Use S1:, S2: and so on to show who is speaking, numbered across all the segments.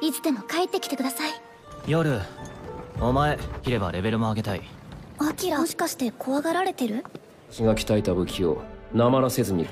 S1: いつでも帰ってきてください。
S2: 夜、お前、いればレベルも上げたい。
S1: アキラ、もしかして怖がられてる？
S3: 私が鍛えた武器をなまらせずに。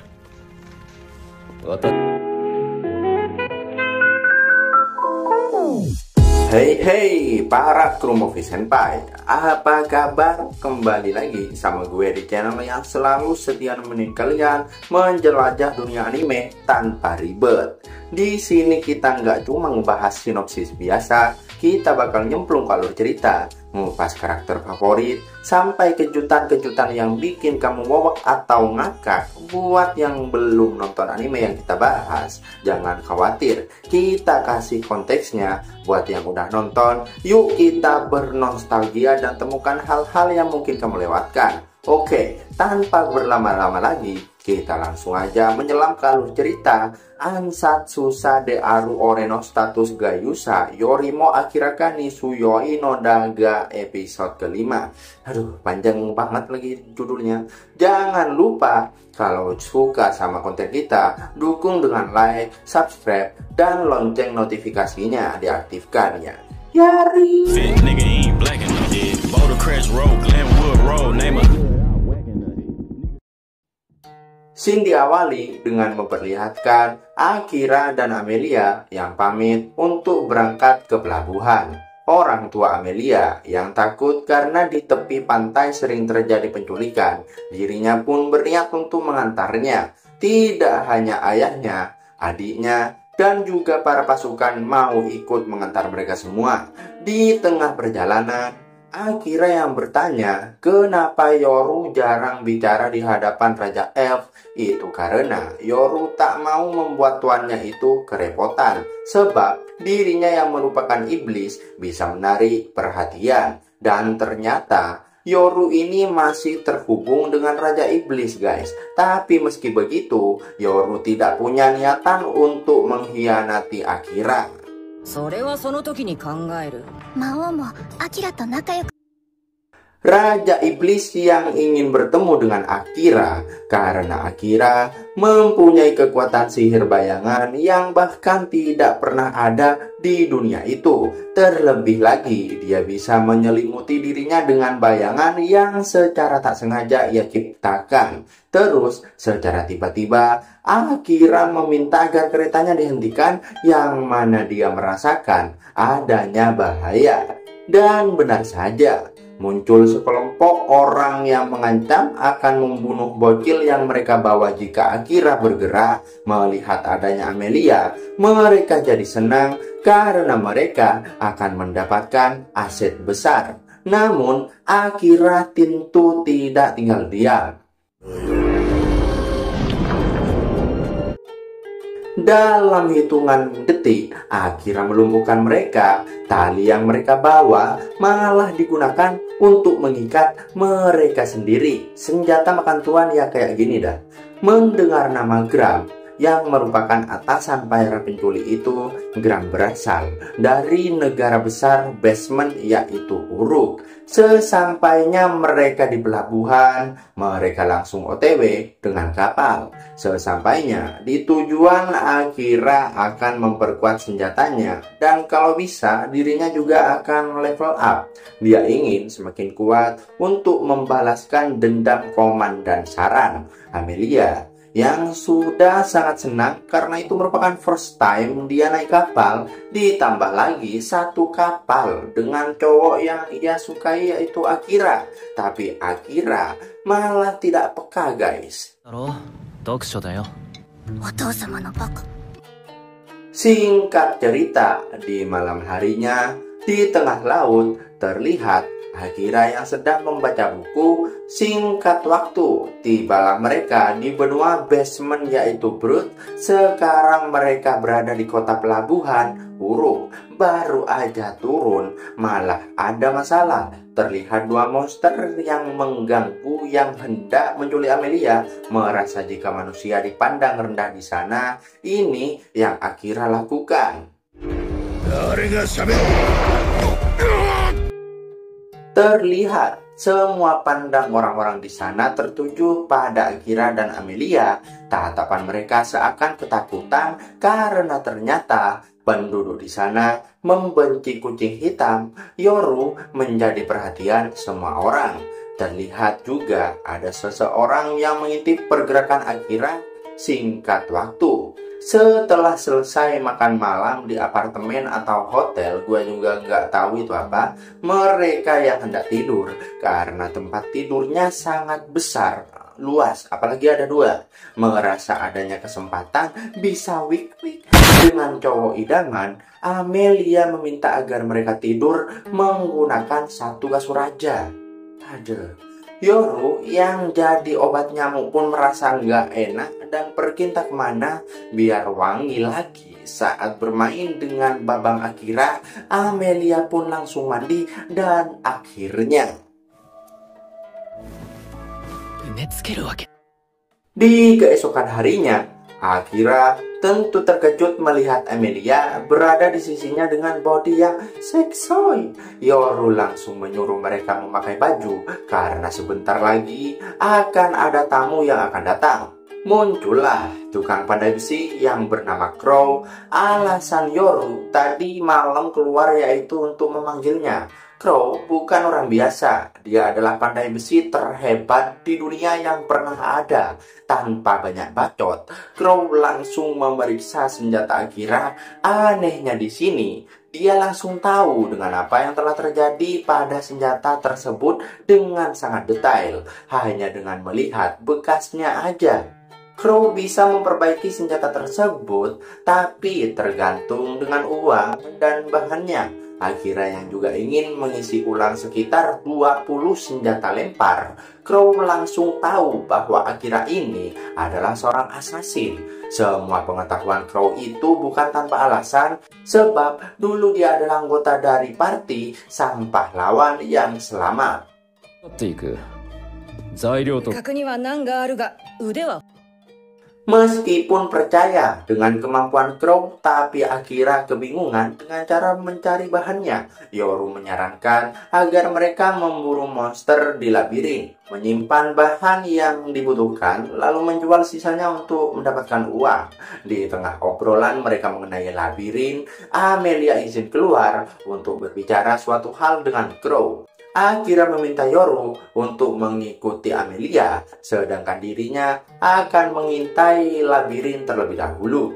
S4: Hey para kru Movie Senpai, apa kabar? Kembali lagi sama gue di channel yang selalu setia nemenin kalian menjelajah dunia anime tanpa ribet. Di sini kita nggak cuma ngebahas sinopsis biasa, kita bakal nyemplung ke alur cerita, mengupas karakter favorit, sampai kejutan-kejutan yang bikin kamu wowok atau ngakak. Buat yang belum nonton anime yang kita bahas, jangan khawatir, kita kasih konteksnya. Buat yang udah nonton, yuk kita bernostalgia dan temukan hal-hal yang mungkin kamu lewatkan. Oke, tanpa berlama-lama lagi, kita langsung aja menyelam ke alur cerita Ansatsu Sade Aru Oreno Status Gayusa Yorimo Akiraka ni Suyoi no Daga episode kelima. Aduh, panjang banget lagi judulnya. Jangan lupa kalau suka sama konten kita, dukung dengan like, subscribe, dan lonceng notifikasinya diaktifkan ya. Yari. Scene diawali dengan memperlihatkan Akira dan Amelia yang pamit untuk berangkat ke pelabuhan. Orang tua Amelia yang takut karena di tepi pantai sering terjadi penculikan, dirinya pun berniat untuk mengantarnya. Tidak hanya ayahnya, adiknya, dan juga para pasukan mau ikut mengantar mereka semua. Di tengah perjalanan, Akira yang bertanya kenapa Yoru jarang bicara di hadapan Raja Elf. Itu karena Yoru tak mau membuat tuannya itu kerepotan, sebab dirinya yang merupakan iblis bisa menarik perhatian. Dan ternyata Yoru ini masih terhubung dengan Raja Iblis guys. Tapi meski begitu, Yoru tidak punya niatan untuk mengkhianati Akira.
S5: それはその時に考える。
S1: 魔王もアキラと仲良く。
S4: Raja Iblis yang ingin bertemu dengan Akira karena Akira mempunyai kekuatan sihir bayangan yang bahkan tidak pernah ada di dunia itu. Terlebih lagi, dia bisa menyelimuti dirinya dengan bayangan yang secara tak sengaja ia ciptakan. Terus, secara tiba-tiba, Akira meminta agar keretanya dihentikan yang mana dia merasakan adanya bahaya. Dan benar saja, muncul sekelompok orang yang mengancam akan membunuh bocil yang mereka bawa jika Akira bergerak. Melihat adanya Amelia, mereka jadi senang karena mereka akan mendapatkan aset besar. Namun, Akira tentu tidak tinggal diam. Dalam hitungan detik, Akira melumpuhkan mereka. Tali yang mereka bawa malah digunakan untuk mengikat mereka sendiri. Senjata makan tuan ya kayak gini dah. Mendengar nama Gram yang merupakan atasan para penculik itu, Gram berasal dari negara besar basement yaitu Uruk. Sesampainya mereka di pelabuhan, mereka langsung OTW dengan kapal. Sesampainya di tujuan, Akira akan memperkuat senjatanya dan kalau bisa dirinya juga akan level up. Dia ingin semakin kuat untuk membalaskan dendam Komandan Saran. Amelia yang sudah sangat senang karena itu merupakan first time dia naik kapal, ditambah lagi satu kapal dengan cowok yang ia sukai yaitu Akira. Tapi Akira malah tidak peka guys. Singkat cerita, di malam harinya di tengah laut terlihat Akira yang sedang membaca buku. Singkat waktu, tibalah mereka di benua basement yaitu Brut. Sekarang mereka berada di kota pelabuhan Uruk. Baru aja turun, malah ada masalah. Terlihat dua monster yang mengganggu yang hendak menculik Amelia. Merasa jika manusia dipandang rendah di sana, ini yang Akira lakukan. Terlihat semua pandang orang-orang di sana tertuju pada Akira dan Amelia. Tatapan mereka seakan ketakutan karena ternyata Penduduk di sana membenci kucing hitam. Yoru menjadi perhatian semua orang. Terlihat juga ada seseorang yang mengintip pergerakan Akira singkat waktu. Setelah selesai makan malam di apartemen atau hotel, gue juga nggak tahu itu apa, mereka yang hendak tidur karena tempat tidurnya sangat besar, luas, apalagi ada dua. Merasa adanya kesempatan bisa wik-wik dengan cowok idaman, Amelia meminta agar mereka tidur menggunakan satu kasur aja. Aduh. Yoru yang jadi obat nyamuk pun merasa nggak enak dan pergi entah kemana biar wangi lagi. Saat bermain dengan babang Akira, Amelia pun langsung mandi dan akhirnya di keesokan harinya, Akira tentu terkejut melihat Amelia berada di sisinya dengan body yang seksi. Yoru langsung menyuruh mereka memakai baju karena sebentar lagi akan ada tamu yang akan datang. Muncullah tukang pandai besi yang bernama Crow. Alasan Yoru tadi malam keluar yaitu untuk memanggilnya. Crow bukan orang biasa, dia adalah pandai besi terhebat di dunia yang pernah ada. Tanpa banyak bacot, Crow langsung memeriksa senjata Akira. Anehnya di sini, dia langsung tahu dengan apa yang telah terjadi pada senjata tersebut dengan sangat detail. Hanya dengan melihat bekasnya aja. Crow bisa memperbaiki senjata tersebut, tapi tergantung dengan uang dan bahannya. Akira yang juga ingin mengisi ulang sekitar 20 senjata lempar. Crow langsung tahu bahwa Akira ini adalah seorang assassin. Semua pengetahuan Crow itu bukan tanpa alasan, sebab dulu dia adalah anggota dari party sang pahlawan yang selamat.
S5: 核には難があるが腕は
S4: Meskipun percaya dengan kemampuan Crow, tapi Akira kebingungan dengan cara mencari bahannya. Yoru menyarankan agar mereka memburu monster di labirin, menyimpan bahan yang dibutuhkan, lalu menjual sisanya untuk mendapatkan uang. Di tengah obrolan mereka mengenai labirin, Amelia izin keluar untuk berbicara suatu hal dengan Crow. Akira meminta Yoru untuk mengikuti Amelia, sedangkan dirinya akan mengintai labirin terlebih dahulu.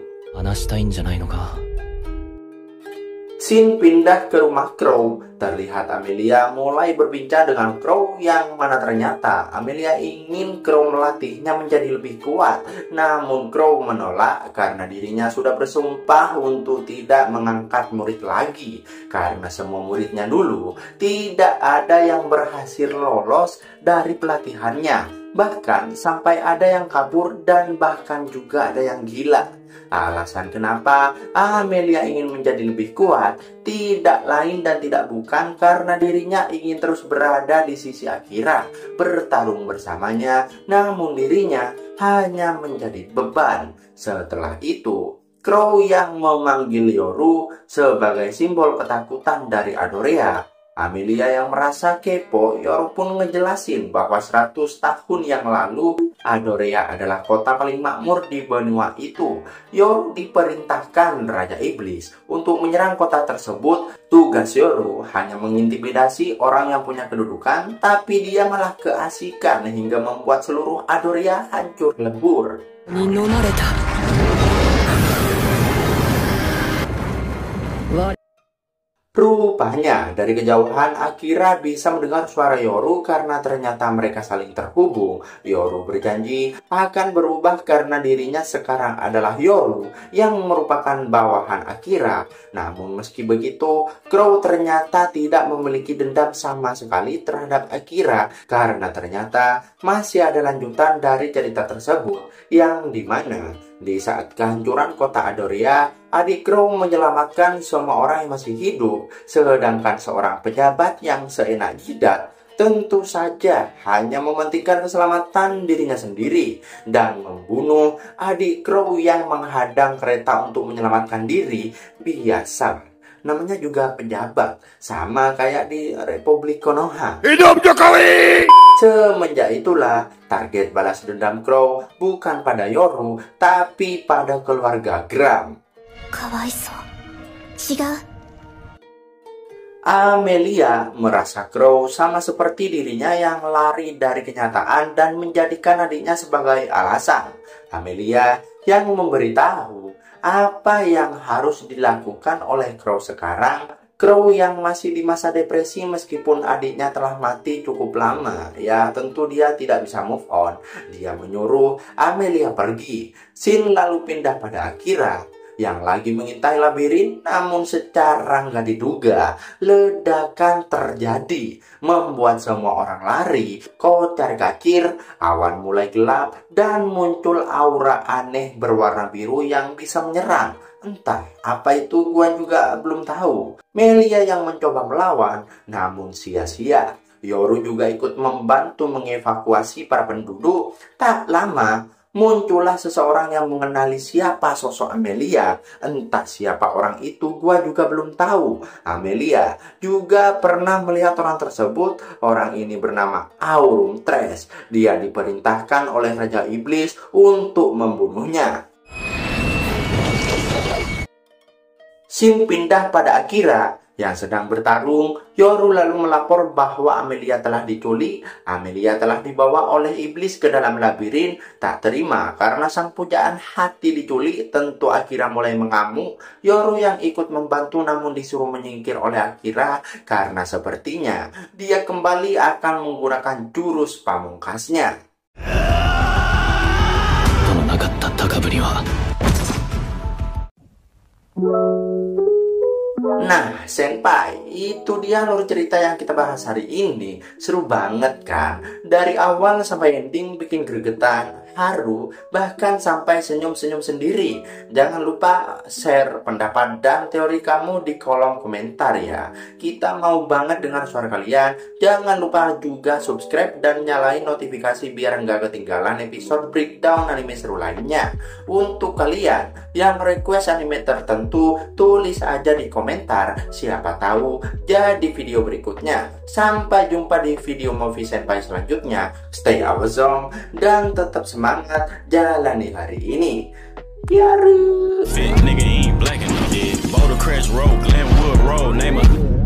S4: Scene pindah ke rumah Crow. Terlihat Amelia mulai berbincang dengan Crow yang mana ternyata Amelia ingin Crow melatihnya menjadi lebih kuat. Namun Crow menolak karena dirinya sudah bersumpah untuk tidak mengangkat murid lagi. Karena semua muridnya dulu tidak ada yang berhasil lolos dari pelatihannya. Bahkan sampai ada yang kabur dan bahkan juga ada yang gila. Alasan kenapa Amelia ingin menjadi lebih kuat tidak lain dan tidak bukan karena dirinya ingin terus berada di sisi Akira, bertarung bersamanya, namun dirinya hanya menjadi beban. Setelah itu, Crow yang memanggil Yoru sebagai simbol ketakutan dari Adorea. Amelia yang merasa kepo, Yoru pun ngejelasin bahwa 100 tahun yang lalu Adorea adalah kota paling makmur di benua itu. Yoru diperintahkan Raja Iblis untuk menyerang kota tersebut. Tugas Yoru hanya mengintimidasi orang yang punya kedudukan, tapi dia malah keasikan hingga membuat seluruh Adorea hancur lebur. Rupanya dari kejauhan Akira bisa mendengar suara Yoru karena ternyata mereka saling terhubung. Yoru berjanji akan berubah karena dirinya sekarang adalah Yoru yang merupakan bawahan Akira. Namun meski begitu, Crow ternyata tidak memiliki dendam sama sekali terhadap Akira karena ternyata masih ada lanjutan dari cerita tersebut yang dimana di saat kehancuran kota Adorea, adik Crow menyelamatkan semua orang yang masih hidup, sedangkan seorang pejabat yang seenak jidat tentu saja hanya mementingkan keselamatan dirinya sendiri dan membunuh adik Crow yang menghadang kereta untuk menyelamatkan diri. Biasa, namanya juga pejabat, sama kayak di Republik Konoha. Hidup Jokowi! Semenjak itulah target balas dendam Crow bukan pada Yoru, tapi pada keluarga Gram.
S1: 違う。
S4: Amelia merasa Crow sama seperti dirinya yang lari dari kenyataan dan menjadikan adiknya sebagai alasan. Amelia yang memberitahu apa yang harus dilakukan oleh Crow sekarang. Crow yang masih di masa depresi meskipun adiknya telah mati cukup lama. Ya tentu dia tidak bisa move on. Dia menyuruh Amelia pergi. Scene lalu pindah pada Akira yang lagi mengintai labirin, namun secara nggak diduga ledakan terjadi, membuat semua orang lari, kocar kacir, awan mulai gelap, dan muncul aura aneh berwarna biru yang bisa menyerang. Entah apa itu, gua juga belum tahu. Melia yang mencoba melawan, namun sia-sia. Yoru juga ikut membantu mengevakuasi para penduduk. Tak lama, muncullah seseorang yang mengenali siapa sosok Amelia. Entah siapa orang itu, gua juga belum tahu. Amelia juga pernah melihat orang tersebut. Orang ini bernama Aurum Tres. Dia diperintahkan oleh Raja Iblis untuk membunuhnya. Scene pindah pada Akira yang sedang bertarung. Yoru lalu melapor bahwa Amelia telah diculik. Amelia telah dibawa oleh iblis ke dalam labirin. Tak terima karena sang pujaan hati diculik, tentu Akira mulai mengamuk. Yoru yang ikut membantu namun disuruh menyingkir oleh Akira karena sepertinya dia kembali akan menggunakan jurus pamungkasnya. Nah, Senpai, itu dia alur cerita yang kita bahas hari ini. Seru banget kan? Dari awal sampai ending bikin gregetan, haru, bahkan sampai senyum-senyum sendiri. Jangan lupa share pendapat dan teori kamu di kolom komentar ya. Kita mau banget dengar suara kalian. Jangan lupa juga subscribe dan nyalain notifikasi biar nggak ketinggalan episode breakdown anime seru lainnya. Untuk kalian yang request anime tertentu, tulis aja di komentar. Siapa tahu jadi video berikutnya. Sampai jumpa di video Movie Senpai selanjutnya. Stay awesome dan tetap semangat jalani hari ini. Yaru.
S6: Fit nigga ain't black and dead. Boulder Crest Road, Glenwood Road, name a